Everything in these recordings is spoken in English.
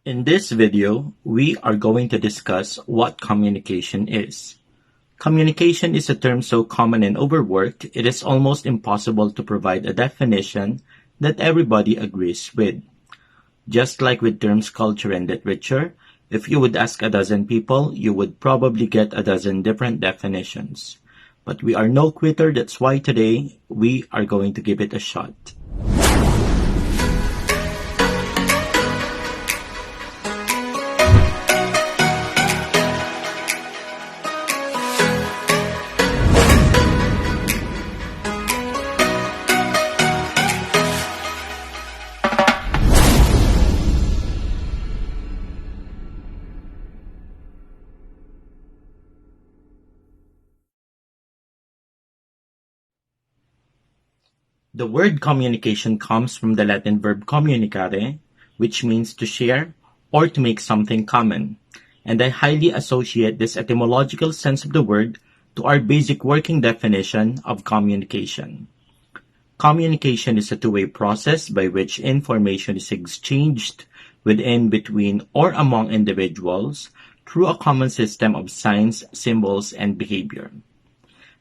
In this video, we are going to discuss what communication is. Communication is a term so common and overworked, it is almost impossible to provide a definition that everybody agrees with. Just like with terms culture and literature, if you would ask a dozen people, you would probably get a dozen different definitions. But we are no quitter, that's why today we are going to give it a shot. The word communication comes from the Latin verb communicare, which means to share or to make something common, and I highly associate this etymological sense of the word to our basic working definition of communication. Communication is a two-way process by which information is exchanged within, between, or among individuals through a common system of signs, symbols, and behavior.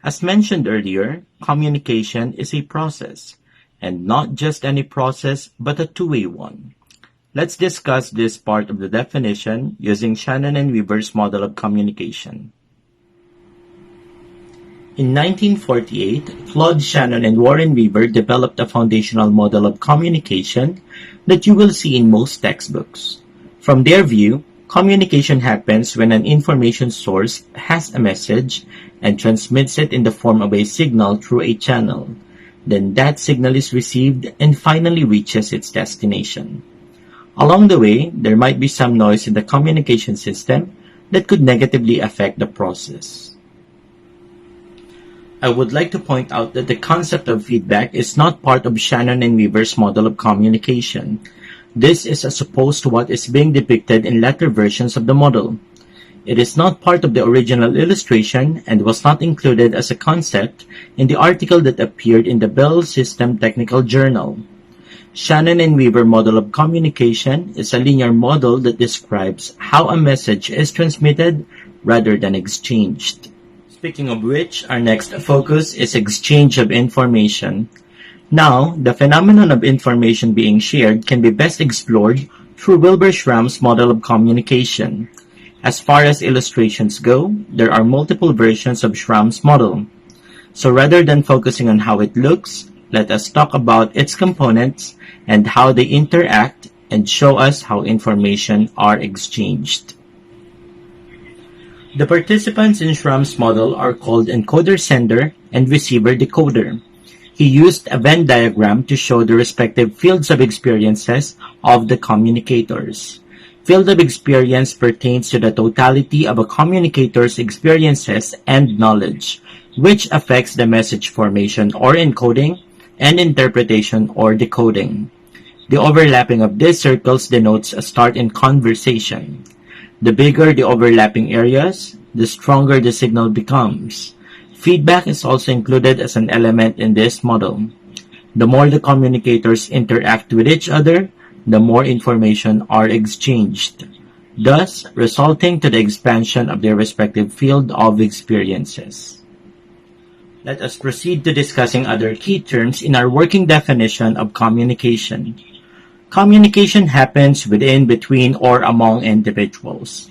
As mentioned earlier, communication is a process, and not just any process, but a two-way one. Let's discuss this part of the definition using Shannon and Weaver's model of communication. In 1948, Claude Shannon and Warren Weaver developed a foundational model of communication that you will see in most textbooks. From their view, communication happens when an information source has a message and transmits it in the form of a signal through a channel. Then that signal is received and finally reaches its destination. Along the way, there might be some noise in the communication system that could negatively affect the process. I would like to point out that the concept of feedback is not part of Shannon and Weaver's model of communication. This is as opposed to what is being depicted in later versions of the model. It is not part of the original illustration and was not included as a concept in the article that appeared in the Bell System Technical Journal. Shannon and Weaver model of communication is a linear model that describes how a message is transmitted rather than exchanged. Speaking of which, our next focus is exchange of information. Now, the phenomenon of information being shared can be best explored through Wilbur Schramm's model of communication. As far as illustrations go, there are multiple versions of Schramm's model. So rather than focusing on how it looks, let us talk about its components and how they interact and show us how information are exchanged. The participants in Schramm's model are called encoder-sender and receiver-decoder. He used a Venn diagram to show the respective fields of experiences of the communicators. Field of experience pertains to the totality of a communicator's experiences and knowledge, which affects the message formation or encoding and interpretation or decoding. The overlapping of these circles denotes a start in conversation. The bigger the overlapping areas, the stronger the signal becomes. Feedback is also included as an element in this model. The more the communicators interact with each other, the more information are exchanged, thus resulting to the expansion of their respective field of experiences. Let us proceed to discussing other key terms in our working definition of communication. Communication happens within, between, or among individuals.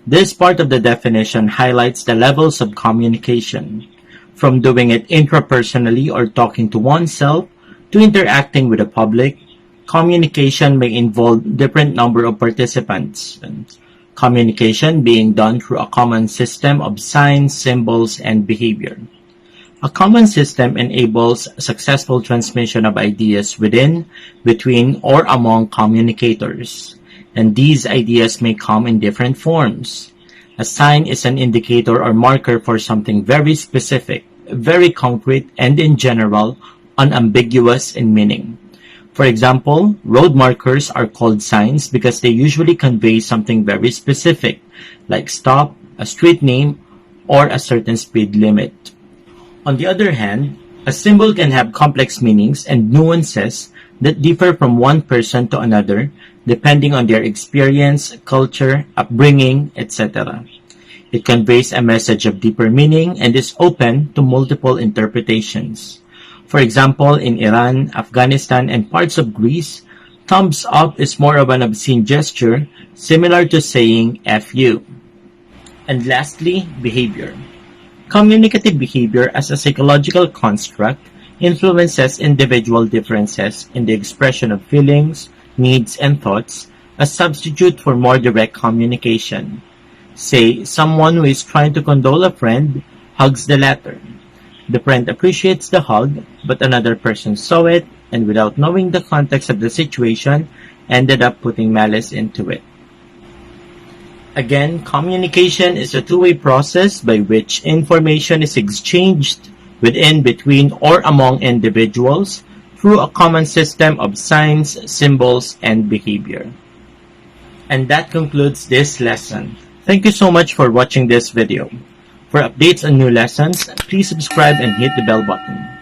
This part of the definition highlights the levels of communication, from doing it intrapersonally or talking to oneself to interacting with the public. Communication may involve different number of participants. Communication being done through a common system of signs, symbols, and behavior. A common system enables successful transmission of ideas within, between, or among communicators, and these ideas may come in different forms. A sign is an indicator or marker for something very specific, very concrete, and in general, unambiguous in meaning. For example, road markers are called signs because they usually convey something very specific, like stop, a street name, or a certain speed limit. On the other hand, a symbol can have complex meanings and nuances that differ from one person to another depending on their experience, culture, upbringing, etc. It conveys a message of deeper meaning and is open to multiple interpretations. For example, in Iran, Afghanistan, and parts of Greece, thumbs up is more of an obscene gesture, similar to saying F you. And lastly, behavior. Communicative behavior as a psychological construct influences individual differences in the expression of feelings, needs, and thoughts, a substitute for more direct communication. Say, someone who is trying to condole a friend hugs the latter. The friend appreciates the hug, but another person saw it and without knowing the context of the situation, ended up putting malice into it. Again, communication is a two-way process by which information is exchanged within, between, or among individuals through a common system of signs, symbols, and behavior. And that concludes this lesson. Thank you so much for watching this video. For updates on new lessons, please subscribe and hit the bell button.